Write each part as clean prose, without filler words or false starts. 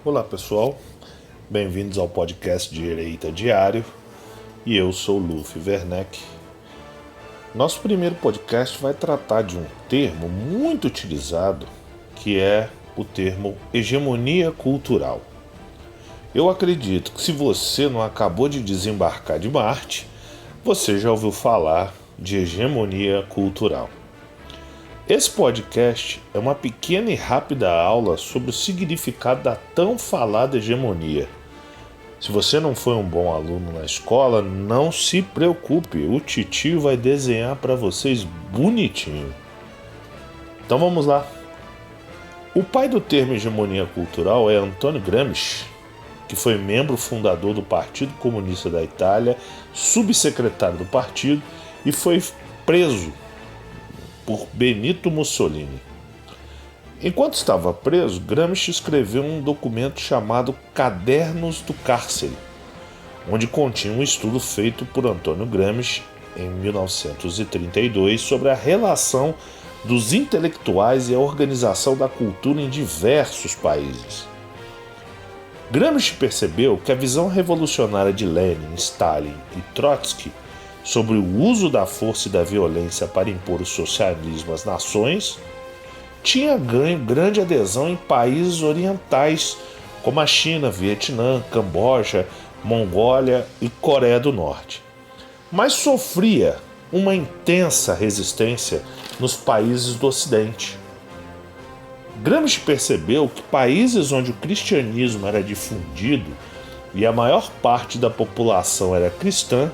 Olá pessoal, bem-vindos ao podcast Direita Diário e eu sou Luffy Werneck. Nosso primeiro podcast vai tratar de um termo muito utilizado que é o termo hegemonia cultural. Eu acredito que se você não acabou de desembarcar de Marte, você já ouviu falar de hegemonia cultural. Esse podcast é uma pequena e rápida aula sobre o significado da tão falada hegemonia. Se você não foi um bom aluno na escola, não se preocupe, o titio vai desenhar para vocês bonitinho. Então vamos lá. O pai do termo hegemonia cultural é Antonio Gramsci, que foi membro fundador do Partido Comunista da Itália, subsecretário do partido e foi preso por Benito Mussolini. Enquanto estava preso, Gramsci escreveu um documento chamado Cadernos do Cárcere, onde continha um estudo feito por Antonio Gramsci em 1932 sobre a relação dos intelectuais e a organização da cultura em diversos países. Gramsci percebeu que a visão revolucionária de Lenin, Stalin e Trotsky sobre o uso da força e da violência para impor o socialismo às nações tinha ganho grande adesão em países orientais como a China, Vietnã, Camboja, Mongólia e Coreia do Norte, mas sofria uma intensa resistência nos países do Ocidente. Gramsci percebeu que países onde o cristianismo era difundido e a maior parte da população era cristã,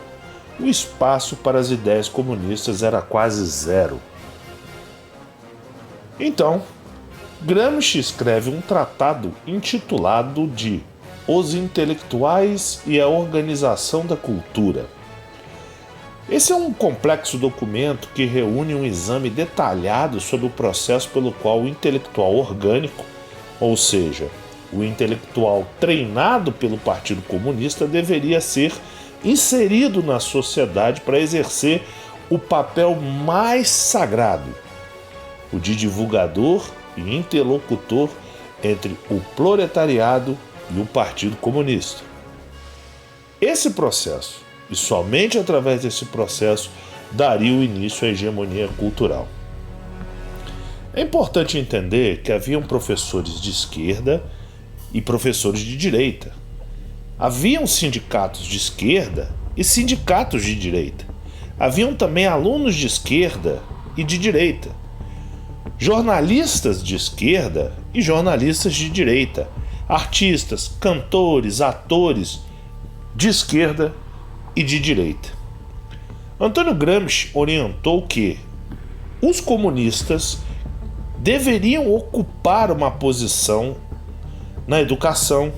o espaço para as ideias comunistas era quase zero. Então, Gramsci escreve um tratado intitulado de Os Intelectuais e a Organização da Cultura. Esse é um complexo documento que reúne um exame detalhado sobre o processo pelo qual o intelectual orgânico, ou seja, o intelectual treinado pelo Partido Comunista, deveria ser inserido na sociedade para exercer o papel mais sagrado, o de divulgador e interlocutor entre o proletariado e o Partido Comunista. Esse processo, e somente através desse processo, daria o início à hegemonia cultural. É importante entender que haviam professores de esquerda e professores de direita. Haviam sindicatos de esquerda e sindicatos de direita. Haviam também alunos de esquerda e de direita, jornalistas de esquerda e jornalistas de direita, artistas, cantores, atores de esquerda e de direita. Antonio Gramsci orientou que os comunistas deveriam ocupar uma posição na educação,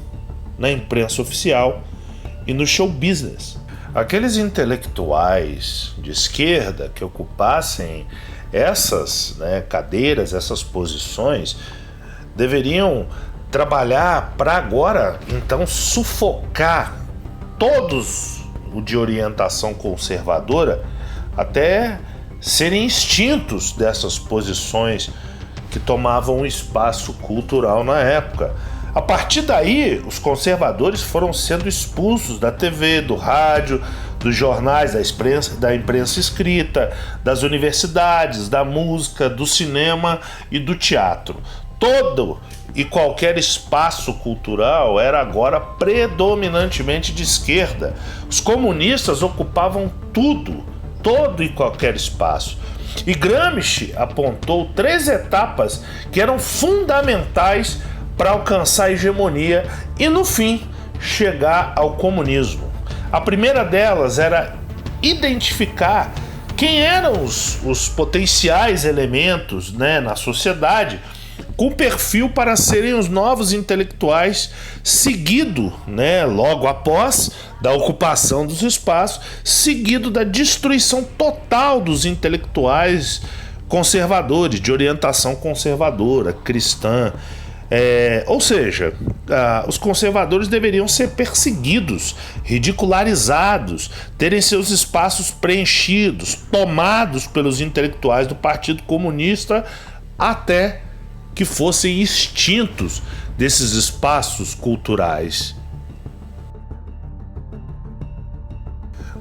na imprensa oficial e no show business. Aqueles intelectuais de esquerda que ocupassem essas cadeiras, essas posições, deveriam trabalhar para agora, então, sufocar todos o de orientação conservadora até serem extintos dessas posições que tomavam um espaço cultural na época. A partir daí, os conservadores foram sendo expulsos da TV, do rádio, dos jornais, da imprensa escrita, das universidades, da música, do cinema e do teatro. Todo e qualquer espaço cultural era agora predominantemente de esquerda. Os comunistas ocupavam tudo, todo e qualquer espaço. E Gramsci apontou 3 etapas que eram fundamentais para alcançar a hegemonia e, no fim, chegar ao comunismo. A primeira delas era identificar quem eram os potenciais elementos na sociedade com perfil para serem os novos intelectuais, seguido, logo após da ocupação dos espaços, seguido da destruição total dos intelectuais conservadores, de orientação conservadora, cristã. Ou seja, os conservadores deveriam ser perseguidos, ridicularizados, terem seus espaços preenchidos, tomados pelos intelectuais do Partido Comunista até que fossem extintos desses espaços culturais.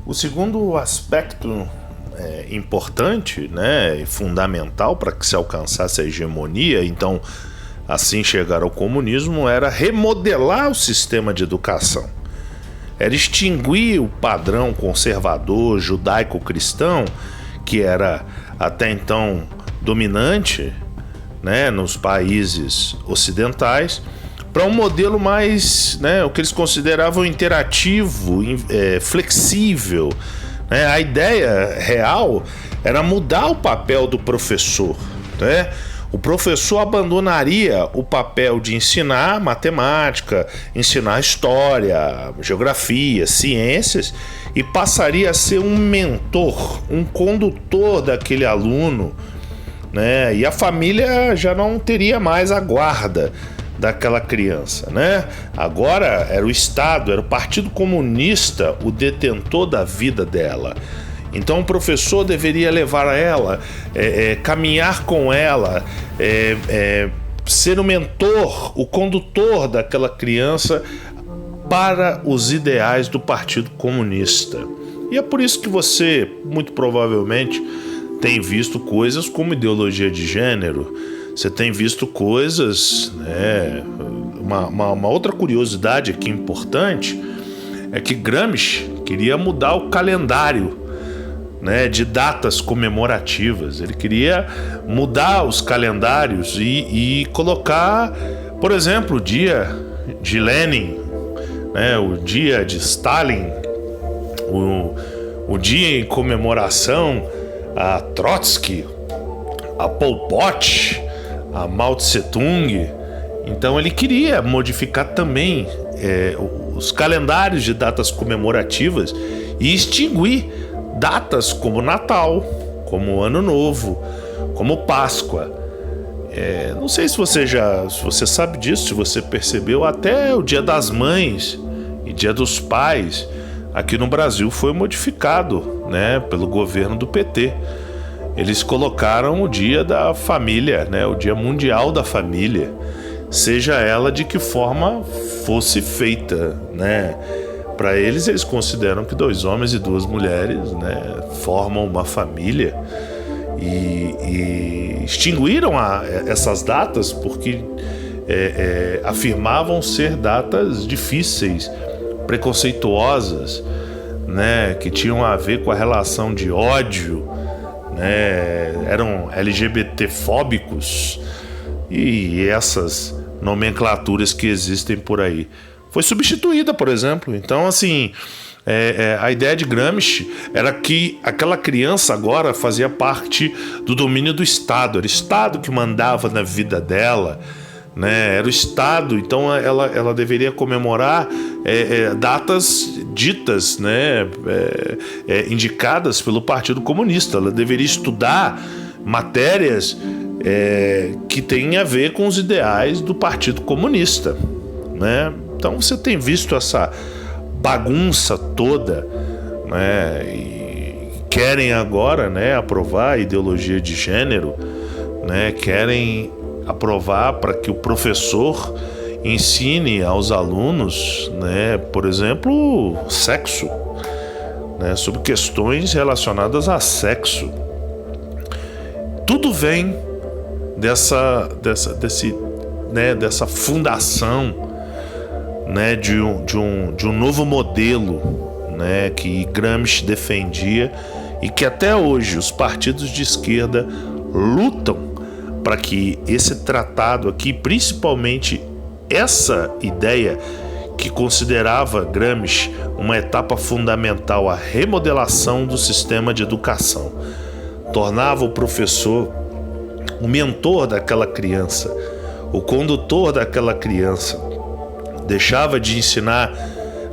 O segundo aspecto importante, né, e fundamental para que se alcançasse a hegemonia, então assim chegar ao comunismo, era remodelar o sistema de educação. Era extinguir o padrão conservador judaico-cristão que era até então dominante, né, nos países ocidentais, para um modelo mais, né, o que eles consideravam interativo, flexível. Né? A ideia real era mudar o papel do professor. Né? O professor abandonaria o papel de ensinar matemática, ensinar história, geografia, ciências, e passaria a ser um mentor, um condutor daquele aluno, né? E a família já não teria mais a guarda daquela criança, né? Agora era o Estado, era o Partido Comunista o detentor da vida dela. Então o professor deveria levar ela, caminhar com ela, ser o mentor, o condutor daquela criança para os ideais do Partido Comunista. E é por isso que você, muito provavelmente, tem visto coisas como ideologia de gênero. Você tem visto coisas, né? Uma outra curiosidade aqui importante é que Gramsci queria mudar o calendário, né, de datas comemorativas. Ele queria mudar os calendários e colocar, por exemplo, o dia de Lenin, né, o dia de Stalin, o dia em comemoração a Trotsky, a Pol Pot, a Mao Tse Tung. Então ele queria modificar também os calendários de datas comemorativas e extinguir datas como Natal, como Ano Novo, como Páscoa. Não sei se você sabe disso, se você percebeu, até o Dia das Mães e Dia dos Pais aqui no Brasil foi modificado, né, pelo governo do PT. Eles colocaram o Dia da Família, né, o Dia Mundial da Família, seja ela de que forma fosse feita, né? Para eles consideram que 2 homens e 2 mulheres, né, formam uma família, e extinguiram essas datas porque afirmavam ser datas difíceis, preconceituosas, né, que tinham a ver com a relação de ódio, né, eram LGBT-fóbicos e essas nomenclaturas que existem por aí. Foi substituída, por exemplo. Então, assim, a ideia de Gramsci era que aquela criança agora fazia parte do domínio do Estado. Era o Estado que mandava na vida dela, né? Era o Estado. Então, ela deveria comemorar datas ditas, né? Indicadas pelo Partido Comunista. Ela deveria estudar matérias que têm a ver com os ideais do Partido Comunista, né? Então você tem visto essa bagunça toda, né? E querem agora, né, aprovar a ideologia de gênero, né? Querem aprovar para que o professor ensine aos alunos, né, por exemplo, sexo, né, sobre questões relacionadas a sexo. Tudo vem dessa fundação, né, de um novo modelo, né, que Gramsci defendia e que até hoje os partidos de esquerda lutam para que esse tratado aqui, principalmente essa ideia que considerava Gramsci uma etapa fundamental, a remodelação do sistema de educação, tornava o professor o mentor daquela criança, o condutor daquela criança, deixava de ensinar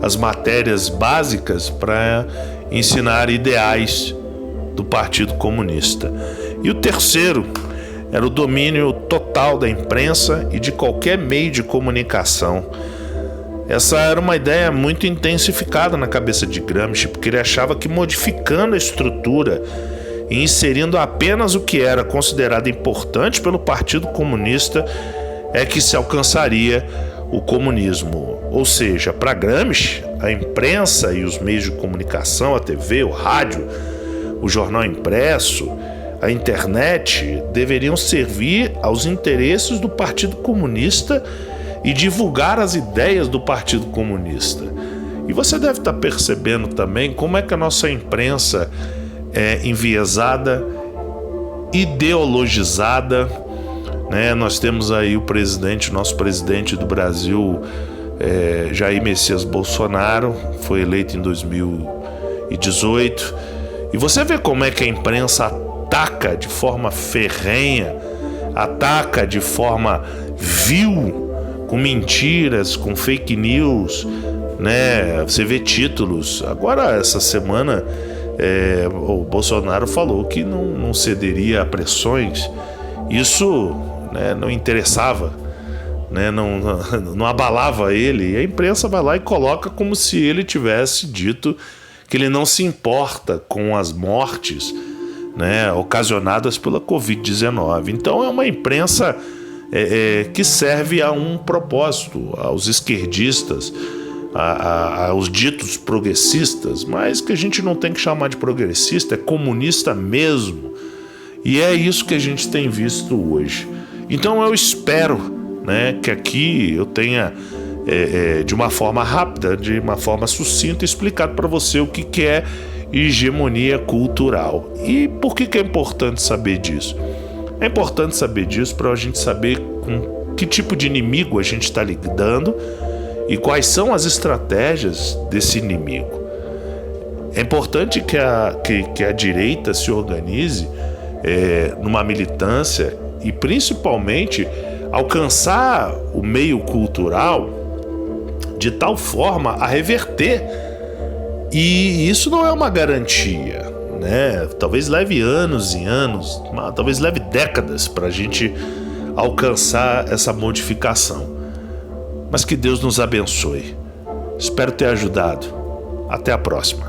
as matérias básicas para ensinar ideais do Partido Comunista. E o terceiro era o domínio total da imprensa e de qualquer meio de comunicação. Essa era uma ideia muito intensificada na cabeça de Gramsci, porque ele achava que modificando a estrutura e inserindo apenas o que era considerado importante pelo Partido Comunista é que se alcançaria o comunismo. Ou seja, para Gramsci, a imprensa e os meios de comunicação, a TV, o rádio, o jornal impresso, a internet deveriam servir aos interesses do Partido Comunista e divulgar as ideias do Partido Comunista. E você deve estar percebendo também como é que a nossa imprensa é enviesada, ideologizada, né? Nós temos aí o nosso presidente do Brasil, Jair Messias Bolsonaro, foi eleito em 2018. E você vê como é que a imprensa ataca de forma ferrenha, ataca de forma vil, com mentiras, com fake news, né? Você vê títulos. Agora, essa semana, o Bolsonaro falou que não cederia a pressões. Isso, né, não interessava, né? Não abalava ele. E a imprensa vai lá e coloca como se ele tivesse dito que ele não se importa com as mortes, né, ocasionadas pela Covid-19. Então é uma imprensa que serve a um propósito, aos esquerdistas, aos ditos progressistas, mas que a gente não tem que chamar de progressista, é comunista mesmo. E é isso que a gente tem visto hoje. Então eu espero, né, que aqui eu tenha de uma forma rápida, de uma forma sucinta, explicado para você o que é hegemonia cultural. E por que é importante saber disso? É importante saber disso para a gente saber com que tipo de inimigo a gente está lidando e quais são as estratégias desse inimigo. É importante que a direita se organize numa militância e principalmente alcançar o meio cultural de tal forma a reverter. E isso não é uma garantia, né? Talvez leve anos e anos, talvez leve décadas para a gente alcançar essa modificação. Mas que Deus nos abençoe. Espero ter ajudado. Até a próxima.